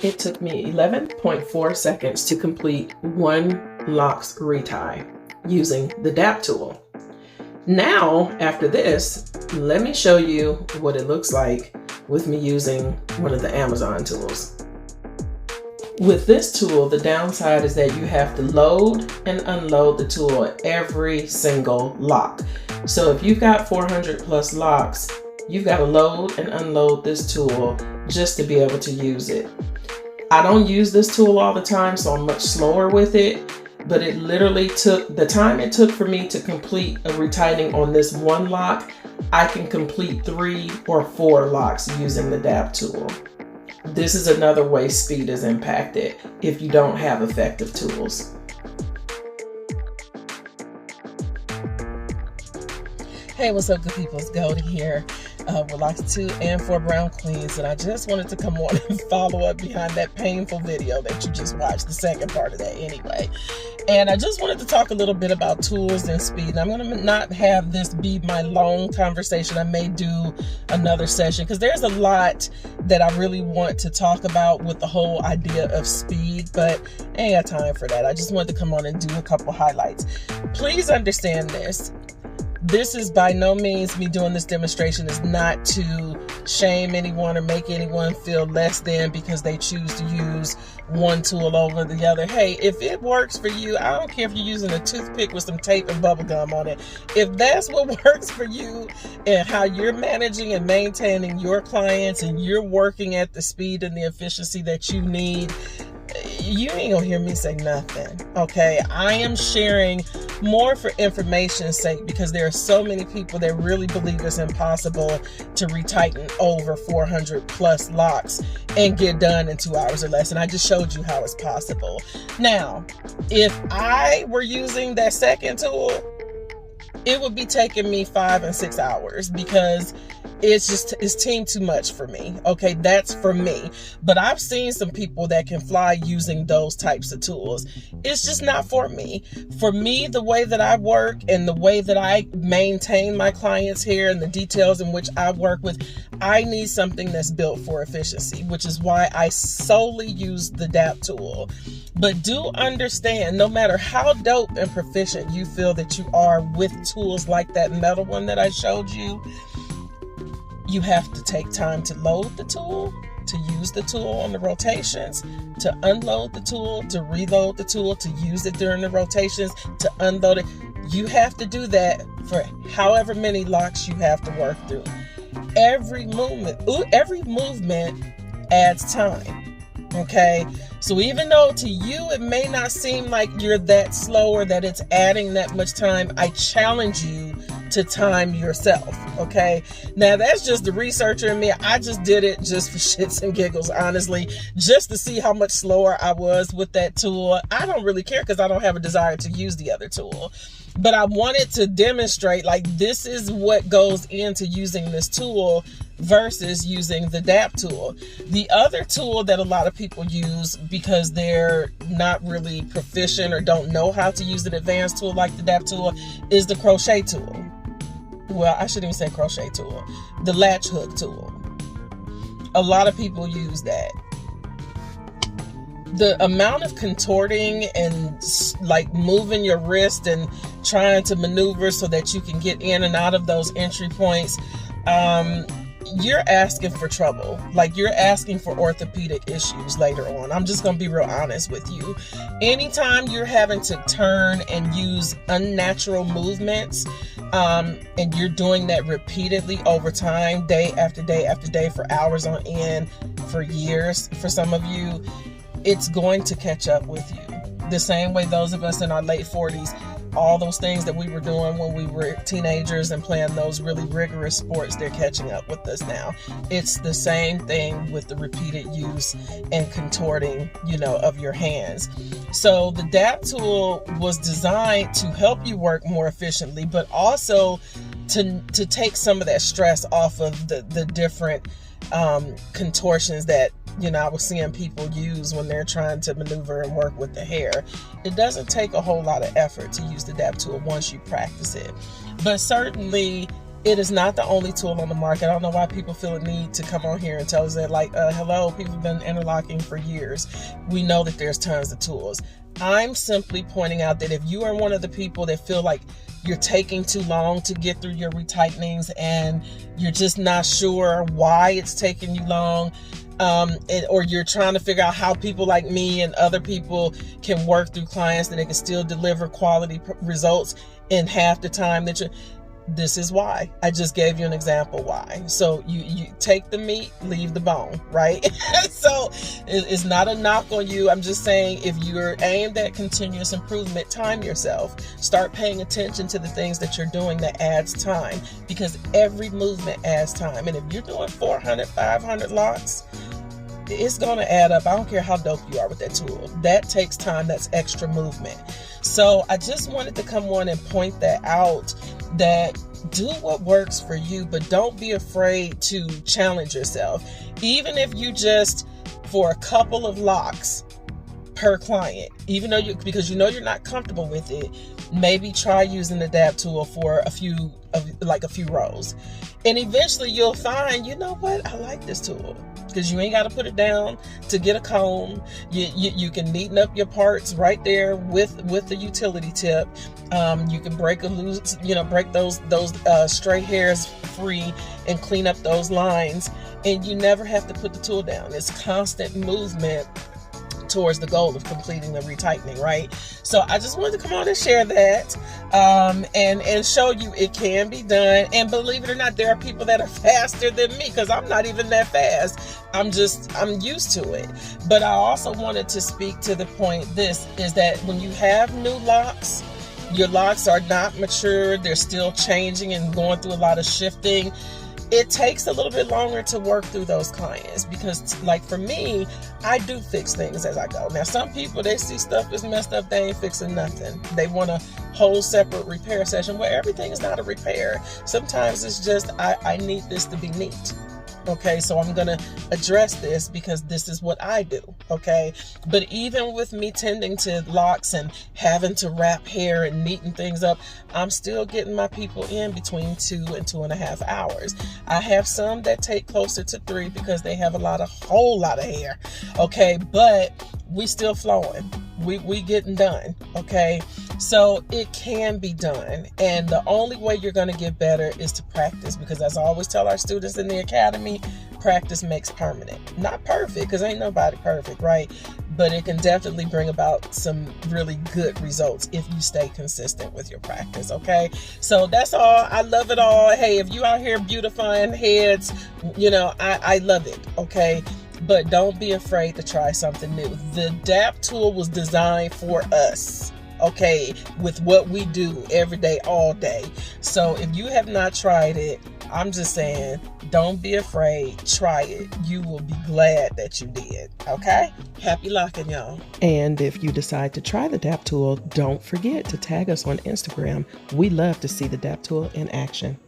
It took me 11.4 seconds to complete one locks retie using the D.A.P tool. Now, after this, let me show you what it looks like with me using one of the Amazon tools. With this tool, the downside is that you have to load and unload the tool at every single lock. So if you've got 400 plus locks, you've got to load and unload this tool just to be able to use it. I don't use this tool all the time, so I'm much slower with it, but it literally took, the time it took for me to complete a retightening on this one lock, I can complete 3 or 4 locks using the D.A.P tool. This is another way speed is impacted if you don't have effective tools. Hey, what's up, good people? It's Goldie here with LockZitude and for Brown Queens, and I just wanted to come on and follow up behind that painful video that you just watched, the second part of that anyway. And I just wanted to talk a little bit about tools and speed. And I'm going to not have this be my long conversation. I may do another session because there's a lot that I really want to talk about with the whole idea of speed, but I ain't got time for that. I just wanted to come on and do a couple highlights. Please understand this. This is by no means me doing this demonstration is not to shame anyone or make anyone feel less than because they choose to use one tool over the other. Hey, if it works for you, I don't care if you're using a toothpick with some tape and bubble gum on it. If that's what works for you and how you're managing and maintaining your clients and you're working at the speed and the efficiency that you need, you ain't gonna hear me say nothing, okay? I am sharing more for information's sake because there are so many people that really believe it's impossible to retighten over 400 plus locks and get done in 2 hours or less. And I just showed you how it's possible. Now, if I were using that second tool, it would be taking me 5 and 6 hours because it's team too much for me. Okay, that's for me. But I've seen some people that can fly using those types of tools. It's just not for me. For me, the way that I work and the way that I maintain my clients here and the details in which I work with, I need something that's built for efficiency, which is why I solely use the D.A.P tool. But do understand, no matter how dope and proficient you feel that you are with tools like that metal one that I showed you, you have to take time to load the tool, to use the tool on the rotations, to unload the tool, to reload the tool, to use it during the rotations, to unload it. You have to do that for however many locks you have to work through. Every movement adds time, okay? So even though to you it may not seem like you're that slow or that it's adding that much time, I challenge you to time yourself, okay? Now that's just the researcher in me. I just did it just for shits and giggles, honestly, just to see how much slower I was with that tool. I don't really care because I don't have a desire to use the other tool. But I wanted to demonstrate, like, this is what goes into using this tool versus using the D.A.P tool. The other tool that a lot of people use because they're not really proficient or don't know how to use an advanced tool like the D.A.P tool is the crochet tool. Well, I shouldn't even say crochet tool. The latch hook tool. A lot of people use that. The amount of contorting and like moving your wrist and trying to maneuver so that you can get in and out of those entry points, you're asking for trouble. Like, you're asking for orthopedic issues later on. I'm just going to be real honest with you. Anytime you're having to turn and use unnatural movements, and you're doing that repeatedly over time, day after day after day, for hours on end, for years, for some of you, it's going to catch up with you. The same way those of us in our late 40s, all those things that we were doing when we were teenagers and playing those really rigorous sports, they're catching up with us now. It's the same thing with the repeated use and contorting, of your hands. So the D.A.P tool was designed to help you work more efficiently, but also to take some of that stress off of the different contortions that I was seeing people use when they're trying to maneuver and work with the hair. It doesn't take a whole lot of effort to use the D.A.P tool once you practice it. But certainly It is not the only tool on the market. I don't know why people feel a need to come on here and tell us that, like, hello, people have been interlocking for years. We know that there's tons of tools. I'm simply pointing out that if you are one of the people that feel like you're taking too long to get through your retightenings and you're just not sure why it's taking you long, or you're trying to figure out how people like me and other people can work through clients and they can still deliver quality results in half the time that this is why. I just gave you an example why. So you take the meat, leave the bone, right? So it's not a knock on you. I'm just saying, if you're aimed at continuous improvement, time yourself. Start paying attention to the things that you're doing that adds time, because every movement adds time. And if you're doing 400, 500 locks, it's going to add up. I don't care how dope you are with that tool. That takes time. That's extra movement. So I just wanted to come on and point that out, that do what works for you, but don't be afraid to challenge yourself. Even if you just, for a couple of locks per client, even though because you know you're not comfortable with it, maybe try using the D.A.P tool for a few rows. And eventually you'll find, you know what, I like this tool. Because you ain't got to put it down to get a comb. You can neaten up your parts right there with the utility tip. You can break those stray hairs free and clean up those lines. And you never have to put the tool down. It's constant movement towards the goal of completing the retightening, right? So I just wanted to come on and share that, and show you it can be done. And believe it or not, there are people that are faster than me, because I'm not even that fast. I'm used to it. But I also wanted to speak to the point, this is that when you have new locks, your locks are not mature, they're still changing and going through a lot of shifting. It takes a little bit longer to work through those clients, because, like, for me, I do fix things as I go. Now, some people, they see stuff is messed up, they ain't fixing nothing. They want a whole separate repair session where everything is not a repair. Sometimes it's just, I need this to be neat. Okay, so I'm going to address this because this is what I do, okay? But even with me tending to locks and having to wrap hair and neaten things up, I'm still getting my people in between 2 and 2.5 hours. I have some that take closer to 3 because they have a whole lot of hair, okay? But we still flowing. We getting done, okay? So it can be done. And the only way you're going to get better is to practice, because as I always tell our students in the academy, practice makes permanent. Not perfect, because ain't nobody perfect, right? But it can definitely bring about some really good results if you stay consistent with your practice, okay? So that's all. I love it all. Hey, if you out here beautifying heads, I love it, okay? But don't be afraid to try something new. The D.A.P tool was designed for us, okay, with what we do every day, all day. So if you have not tried it, I'm just saying, don't be afraid. Try it. You will be glad that you did, okay? Happy locking, y'all. And if you decide to try the D.A.P tool, don't forget to tag us on Instagram. We love to see the D.A.P tool in action.